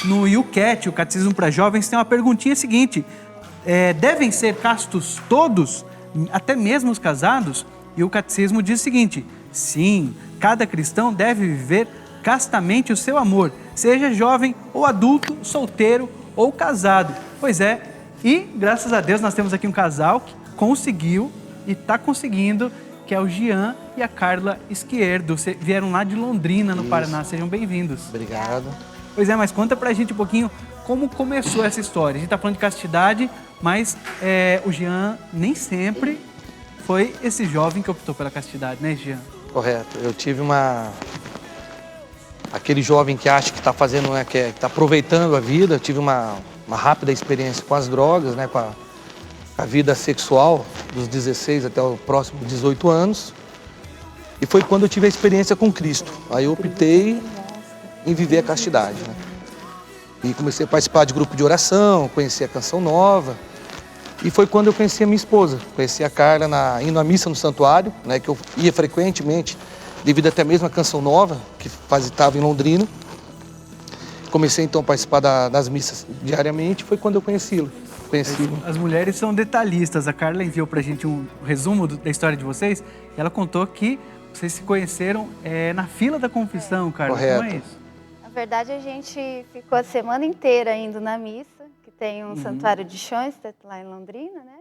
no YouCat, o Catecismo para Jovens, tem uma perguntinha seguinte: devem ser castos todos, até mesmo os casados? E o Catecismo diz o seguinte: sim, cada cristão deve viver castamente o seu amor, seja jovem ou adulto, solteiro ou casado. Pois é, e graças a Deus nós temos aqui um casal que conseguiu e está conseguindo, que é o Jean e a Carla Esquerdo. Vieram lá de Londrina, no Paraná. Sejam bem-vindos. Obrigado. Pois é, mas conta pra gente um pouquinho como começou essa história. A gente tá falando de castidade, mas o Jean nem sempre foi esse jovem que optou pela castidade, né, Jean? Correto. Eu tive aquele jovem que acha que está fazendo, né, que está aproveitando a vida. Eu tive uma rápida experiência com as drogas, né, com a vida sexual dos 16 até o próximo 18 anos. E foi quando eu tive a experiência com Cristo. Aí eu optei em viver a castidade, né? E comecei a participar de grupo de oração, conheci a Canção Nova. E foi quando eu conheci a minha esposa. Conheci a Carla indo à missa no santuário, né, que eu ia frequentemente, devido até mesmo à Canção Nova, que estava em Londrina. Comecei então a participar das missas diariamente, foi quando eu conheci-la. As mulheres são detalhistas. A Carla enviou pra gente um resumo da história de vocês. E ela contou que vocês se conheceram na fila da confissão, Carla. Correto. Como é isso? Na verdade, a gente ficou a semana inteira indo na missa, que tem um santuário de Schoenstatt lá em Londrina, né?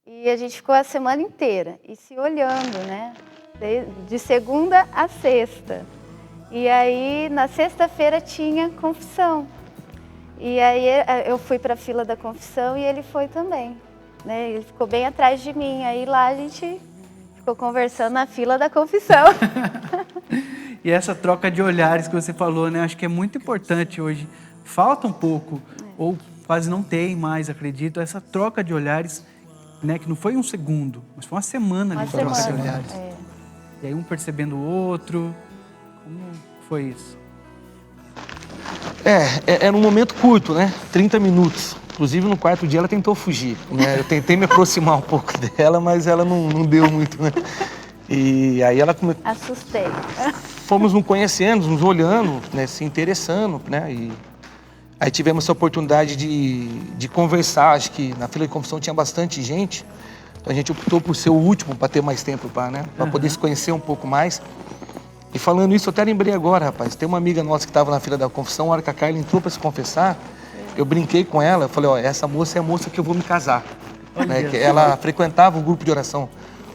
E a gente ficou a semana inteira e se olhando, né? De segunda a sexta. E aí, na sexta-feira, tinha confissão. E aí, eu fui para a fila da confissão e ele foi também, né? Ele ficou bem atrás de mim. Aí, lá, a gente ficou conversando na fila da confissão. E essa troca de olhares que você falou, né? Acho que é muito importante hoje. Falta um pouco, ou quase não tem mais, acredito, essa troca de olhares, né? Que não foi um segundo, mas foi uma semana ali de troca de olhares. E aí um percebendo o outro. Como foi isso? Era um momento curto, né? 30 minutos. Inclusive, no quarto dia, ela tentou fugir, né? Eu tentei me aproximar um pouco dela, mas ela não deu muito, né? E aí ela... Assustei. Fomos nos conhecendo, nos olhando, né? Se interessando, né? E aí tivemos essa oportunidade de conversar. Acho que na fila de confissão tinha bastante gente. Então a gente optou por ser o último, para ter mais tempo, para poder se conhecer um pouco mais. E falando isso, eu até lembrei agora, rapaz. Tem uma amiga nossa que estava na fila da confissão, a hora que a Carla entrou para se confessar, eu brinquei com ela, eu falei, ó, essa moça é a moça que eu vou me casar. Né? Que ela frequentava o grupo de oração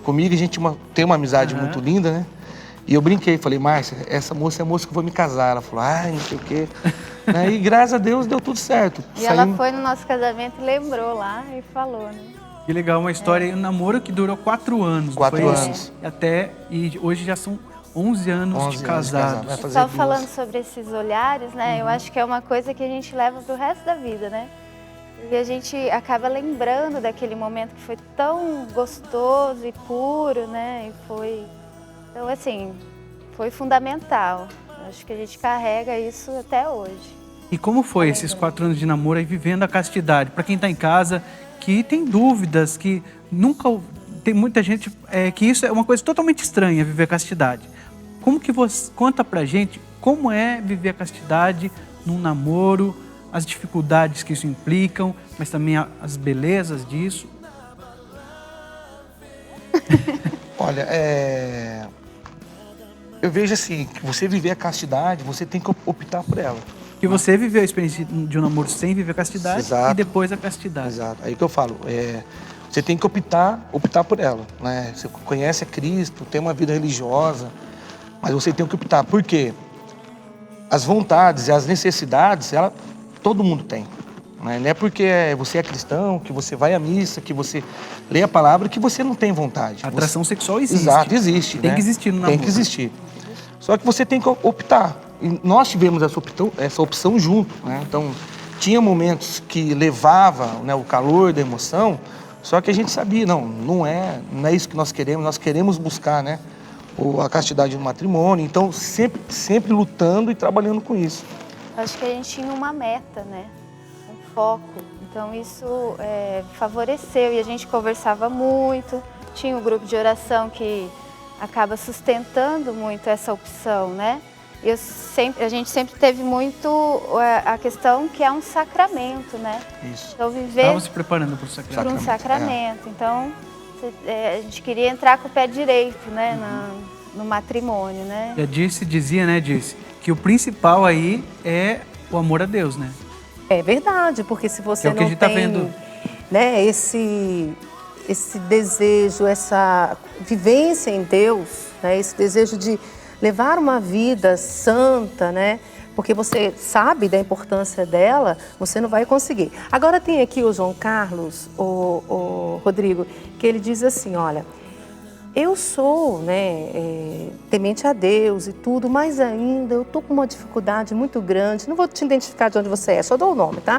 comigo, a gente tem uma amizade muito linda, né? E eu brinquei, falei, Márcia, essa moça é a moça que eu vou me casar. Ela falou, ai, não sei o quê. Né? E graças a Deus deu tudo certo. E ela foi no nosso casamento e lembrou lá e falou, né? Que legal, uma história, um namoro que durou 4 anos. 4 anos. E hoje já são 11 anos de casados. Só falando sobre esses olhares, né? Eu acho que é uma coisa que a gente leva pro resto da vida, né? E a gente acaba lembrando daquele momento que foi tão gostoso e puro, né? E foi... Então, assim, foi fundamental. Acho que a gente carrega isso até hoje. E como foi esses 4 anos de namoro aí vivendo a castidade? Para quem está em casa, que tem dúvidas, que nunca... Tem muita gente que isso é uma coisa totalmente estranha, viver a castidade. Como que você... Conta pra gente como é viver a castidade num namoro, as dificuldades que isso implicam, mas também as belezas disso. Olha, eu vejo assim, que você viver a castidade, você tem que optar por ela. Que você viveu a experiência de um namoro sem viver a castidade. Exato. E depois a castidade. Exato. Aí que eu falo, você tem que optar por ela, né? Você conhece a Cristo, tem uma vida religiosa, mas você tem que optar. Por quê? As vontades e as necessidades, todo mundo tem. Né? Não é porque você é cristão, que você vai à missa, que você lê a palavra, que você não tem vontade. A atração sexual existe. Exato, existe. Tem né? que existir no namoro. Tem que existir. Só que você tem que optar. E nós tivemos essa opção junto. Né? Então, tinha momentos que levava, né, o calor da emoção, só que a gente sabia, não é isso que nós queremos buscar, né? A castidade no matrimônio. Então, sempre lutando e trabalhando com isso. Acho que a gente tinha uma meta, né? Um foco. Então, isso favoreceu e a gente conversava muito. Tinha um grupo de oração que acaba sustentando muito essa opção, né? A gente sempre teve muito a questão que é um sacramento, né? Isso. Então viver Estava se preparando para o sacramento. por um sacramento. Então a gente queria entrar com o pé direito, né? No matrimônio, né? E a Dirce dizia, né, Dirce, que o principal aí é o amor a Deus, né? É verdade, porque se você Que é o que a não gente tá tem, vendo. né, esse desejo, essa vivência em Deus, né, esse desejo de levar uma vida santa, né, porque você sabe da importância dela, você não vai conseguir. Agora tem aqui o João Carlos, o Rodrigo, que ele diz assim, olha, eu sou, né, temente a Deus e tudo, mas ainda eu tô com uma dificuldade muito grande. Não vou te identificar de onde você é, só dou o nome, tá?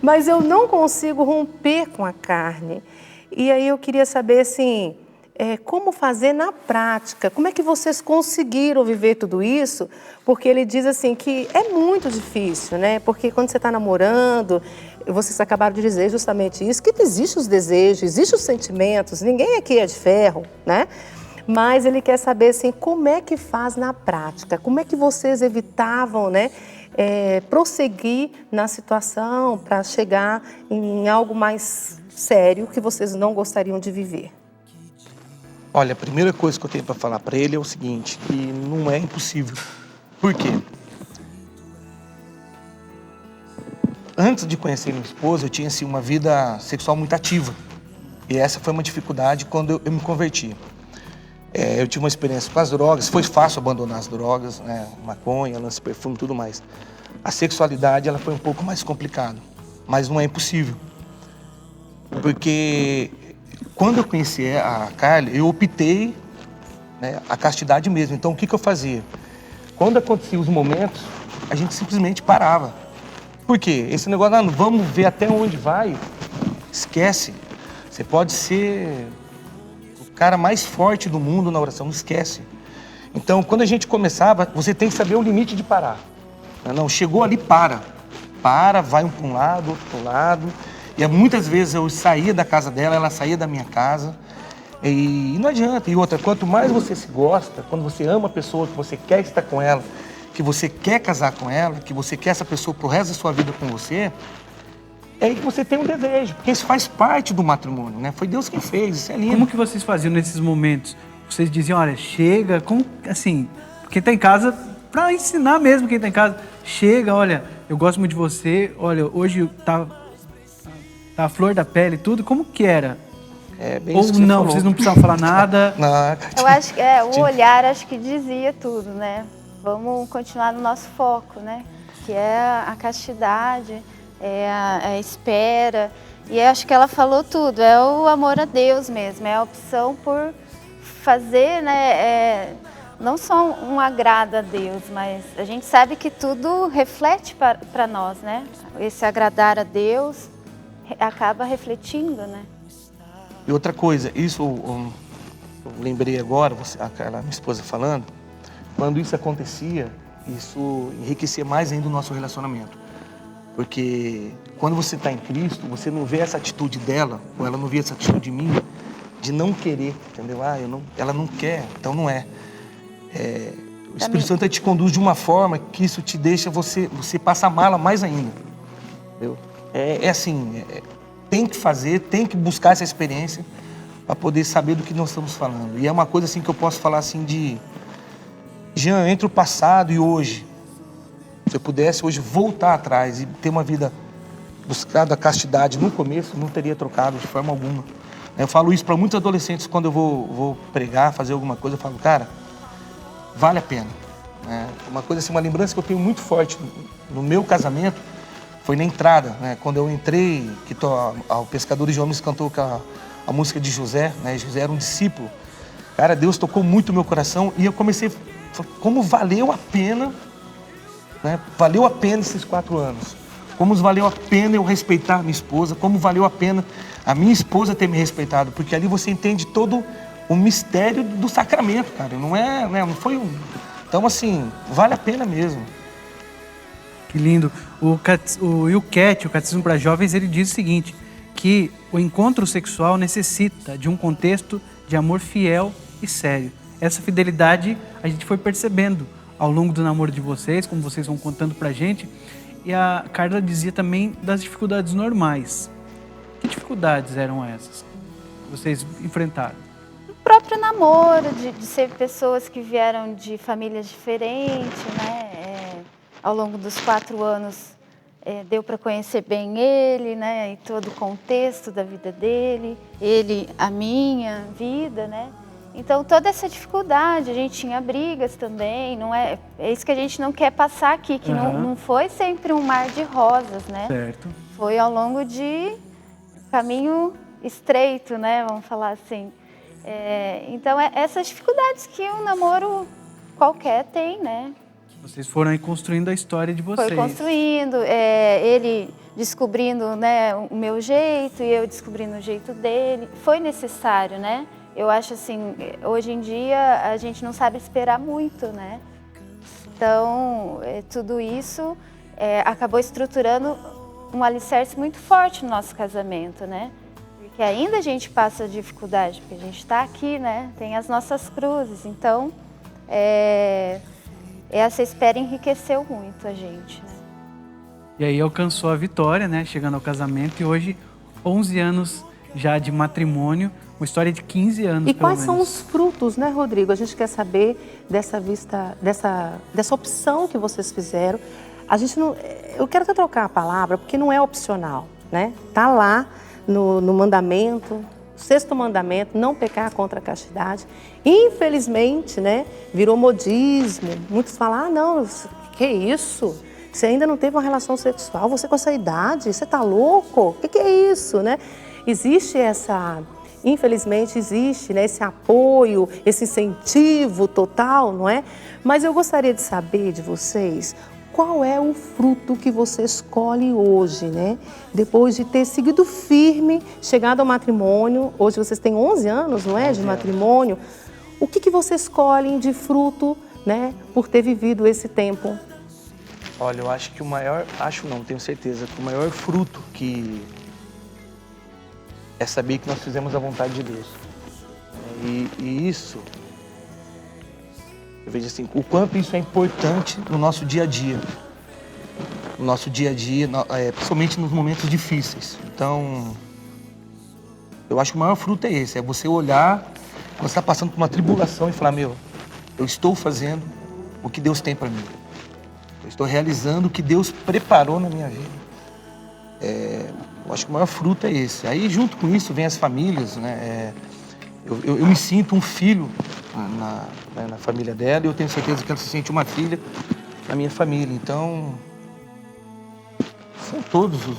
Mas eu não consigo romper com a carne. E aí eu queria saber, assim, como fazer na prática? Como é que vocês conseguiram viver tudo isso? Porque ele diz assim que é muito difícil, né? Porque quando você está namorando, vocês acabaram de dizer justamente isso, que existem os desejos, existem os sentimentos, ninguém aqui é de ferro, né? Mas ele quer saber, assim, como é que faz na prática? Como é que vocês evitavam, né, prosseguir na situação para chegar em algo mais sério que vocês não gostariam de viver? Olha, a primeira coisa que eu tenho para falar para ele é o seguinte, que não é impossível. Por quê? Antes de conhecer minha esposa, eu tinha assim, uma vida sexual muito ativa. E essa foi uma dificuldade quando eu me converti. Eu tive uma experiência com as drogas, foi fácil abandonar as drogas, né? Maconha, lance perfume e tudo mais. A sexualidade ela foi um pouco mais complicada, mas não é impossível. Porque quando eu conheci a Carla, eu optei, né, a castidade mesmo. Então o que eu fazia? Quando aconteciam os momentos, a gente simplesmente parava. Por quê? Esse negócio, vamos ver até onde vai, esquece. Você pode ser o cara mais forte do mundo na oração, não esquece. Então, quando a gente começava, você tem que saber o limite de parar. Não, chegou ali, para. Para, vai um para um lado, outro para o lado. E muitas vezes eu saía da casa dela, ela saía da minha casa. E não adianta. E outra, quanto mais você se gosta, quando você ama a pessoa, que você quer estar com ela, que você quer casar com ela, que você quer essa pessoa pro resto da sua vida com você, é aí que você tem um desejo, porque isso faz parte do matrimônio, né? Foi Deus quem fez, isso é lindo. Como que vocês faziam nesses momentos? Vocês diziam, olha, chega, como, assim, quem tá em casa, para ensinar mesmo quem tá em casa, chega, olha, eu gosto muito de você, olha, hoje tá a flor da pele, tudo, como que era? Bem Ou isso que você não, falou. vocês não precisavam falar nada? Não, Eu acho que o olhar acho que dizia tudo, né? Vamos continuar no nosso foco, né? Que é a castidade, é a espera. E eu acho que ela falou tudo, é o amor a Deus mesmo, é a opção por fazer, né? Não só um agrado a Deus, mas a gente sabe que tudo reflete para nós, né? Esse agradar a Deus acaba refletindo, né? E outra coisa, isso eu lembrei agora, aquela minha esposa falando, quando isso acontecia, isso enriquecia mais ainda o nosso relacionamento. Porque quando você está em Cristo, você não vê essa atitude dela, ou ela não vê essa atitude de mim, de não querer, entendeu? Ela não quer, então não é. O Espírito Santo te conduz de uma forma que isso te deixa, você passa a mala mais ainda. Entendeu? Tem que fazer, tem que buscar essa experiência para poder saber do que nós estamos falando. E é uma coisa assim que eu posso falar assim de... Jean, entre o passado e hoje, se eu pudesse hoje voltar atrás e ter uma vida buscada a castidade no começo, não teria trocado de forma alguma. Eu falo isso para muitos adolescentes quando eu vou pregar, fazer alguma coisa, eu falo, cara, vale a pena. Uma coisa assim, uma lembrança que eu tenho muito forte no meu casamento foi na entrada, né? Quando eu entrei, que o Pescadores de Homens cantou a música de José, né? José era um discípulo. Cara, Deus tocou muito o meu coração e eu comecei como valeu a pena, né? Valeu a pena esses 4 anos. Como valeu a pena eu respeitar a minha esposa, como valeu a pena a minha esposa ter me respeitado, porque ali você entende todo o mistério do sacramento, cara. Não foi um... Então, assim, vale a pena mesmo. Que lindo. O Yucat, o Catecismo para Jovens, ele diz o seguinte, que o encontro sexual necessita de um contexto de amor fiel e sério. Essa fidelidade a gente foi percebendo ao longo do namoro de vocês, como vocês vão contando pra gente. E a Carla dizia também das dificuldades normais. Que dificuldades eram essas que vocês enfrentaram? O próprio namoro, de ser pessoas que vieram de famílias diferentes, né? Ao longo dos 4 anos, deu para conhecer bem ele, né? E todo o contexto da vida dele, ele, a minha vida, né? Então, toda essa dificuldade, a gente tinha brigas também, não é isso que a gente não quer passar aqui, que não foi sempre um mar de rosas, né? Certo. Foi ao longo de caminho estreito, né? Vamos falar assim. Então, essas dificuldades que um namoro qualquer tem, né? Vocês foram aí construindo a história de vocês. Foi construindo, ele descobrindo, né, o meu jeito e eu descobrindo o jeito dele. Foi necessário, né? Eu acho assim, hoje em dia a gente não sabe esperar muito, né? Então, tudo isso acabou estruturando um alicerce muito forte no nosso casamento, né? Porque ainda a gente passa dificuldade, porque a gente está aqui, né? Tem as nossas cruzes. Então, essa espera enriqueceu muito a gente, né? E aí alcançou a vitória, né? Chegando ao casamento e hoje 11 anos já de matrimônio, uma história de 15 anos E pelo quais são menos. os frutos, né, Rodrigo? A gente quer saber dessa opção que vocês fizeram. A gente não, eu quero até trocar a palavra, porque não é opcional, né? Tá lá no mandamento, 6º mandamento, não pecar contra a castidade. Infelizmente, né, virou modismo. Muitos falam, não, que isso? Você ainda não teve uma relação sexual, você com essa idade, você tá louco? O que é isso, né? Existe infelizmente existe, né, esse apoio, esse incentivo total, não é? Mas eu gostaria de saber de vocês, qual é o fruto que você escolhe hoje, né? Depois de ter seguido firme, chegado ao matrimônio, hoje vocês têm 11 anos, não é, de matrimônio. O que vocês escolhem de fruto, né, por ter vivido esse tempo? Olha, eu acho que tenho certeza que o maior fruto é saber que nós fizemos a vontade de Deus. E isso, eu vejo assim, o quanto isso é importante no nosso dia a dia. No nosso dia a dia, principalmente nos momentos difíceis. Então, eu acho que o maior fruto é esse, é você olhar, quando você está passando por uma tribulação e falar, eu estou fazendo o que Deus tem para mim. Eu estou realizando o que Deus preparou na minha vida. Eu acho que o maior fruto é esse. Aí, junto com isso, vem as famílias, né? Eu me sinto um filho na família dela e eu tenho certeza que ela se sente uma filha na minha família. Então, são todos os...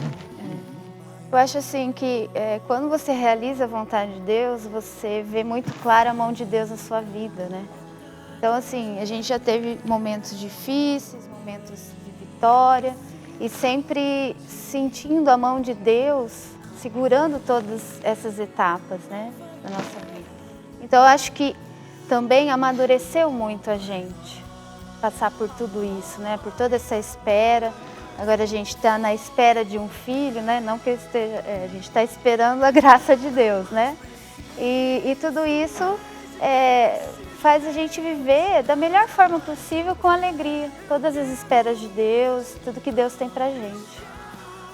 Eu acho assim que quando você realiza a vontade de Deus, você vê muito clara a mão de Deus na sua vida, né? Então, assim, a gente já teve momentos difíceis, momentos de vitória, e sempre sentindo a mão de Deus, segurando todas essas etapas, né, da nossa vida. Então, eu acho que também amadureceu muito a gente, passar por tudo isso, né, por toda essa espera. Agora a gente está na espera de um filho, né, não que esteja, a gente está esperando a graça de Deus, né, e tudo isso faz a gente viver da melhor forma possível, com alegria, todas as esperas de Deus, tudo que Deus tem pra gente.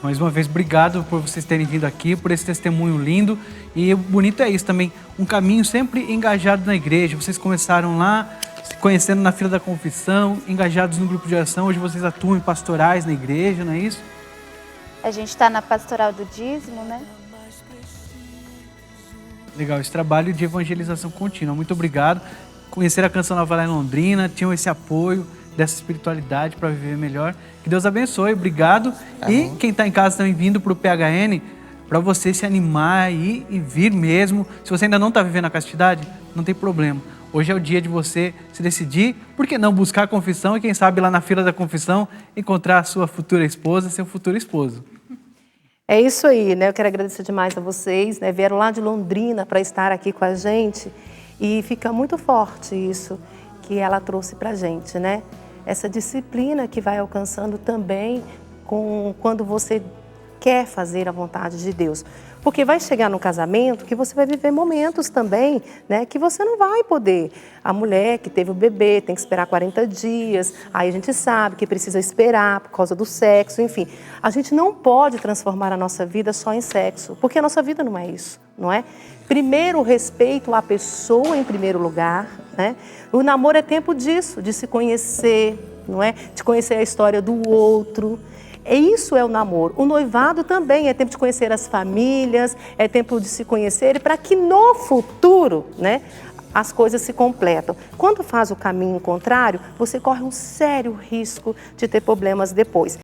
Mais uma vez, obrigado por vocês terem vindo aqui, por esse testemunho lindo. E o bonito é isso também, um caminho sempre engajado na igreja. Vocês começaram lá, se conhecendo na fila da confissão, engajados no grupo de oração. Hoje vocês atuam em pastorais na igreja, não é isso? A gente está na pastoral do dízimo, né? Legal, esse trabalho de evangelização contínua. Muito obrigado. Conheceram a Canção Nova lá em Londrina, tinham esse apoio dessa espiritualidade para viver melhor. Que Deus abençoe, obrigado. E quem está em casa também vindo para o PHN, para você se animar aí e vir mesmo. Se você ainda não está vivendo a castidade, não tem problema. Hoje é o dia de você se decidir, por que não buscar a confissão e quem sabe lá na fila da confissão encontrar a sua futura esposa, seu futuro esposo. É isso aí, né? Eu quero agradecer demais a vocês, né? Vieram lá de Londrina para estar aqui com a gente e fica muito forte isso que ela trouxe para a gente, né? Essa disciplina que vai alcançando também quando você quer fazer a vontade de Deus. Porque vai chegar no casamento que você vai viver momentos também, né, que você não vai poder. A mulher que teve o bebê tem que esperar 40 dias, aí a gente sabe que precisa esperar por causa do sexo, enfim. A gente não pode transformar a nossa vida só em sexo, porque a nossa vida não é isso, não é? Primeiro, o respeito à pessoa em primeiro lugar, né? O namoro é tempo disso, de se conhecer, não é? De conhecer a história do outro. Isso é o namoro. O noivado também é tempo de conhecer as famílias, é tempo de se conhecer para que no futuro, né, as coisas se completam. Quando faz o caminho contrário, você corre um sério risco de ter problemas depois.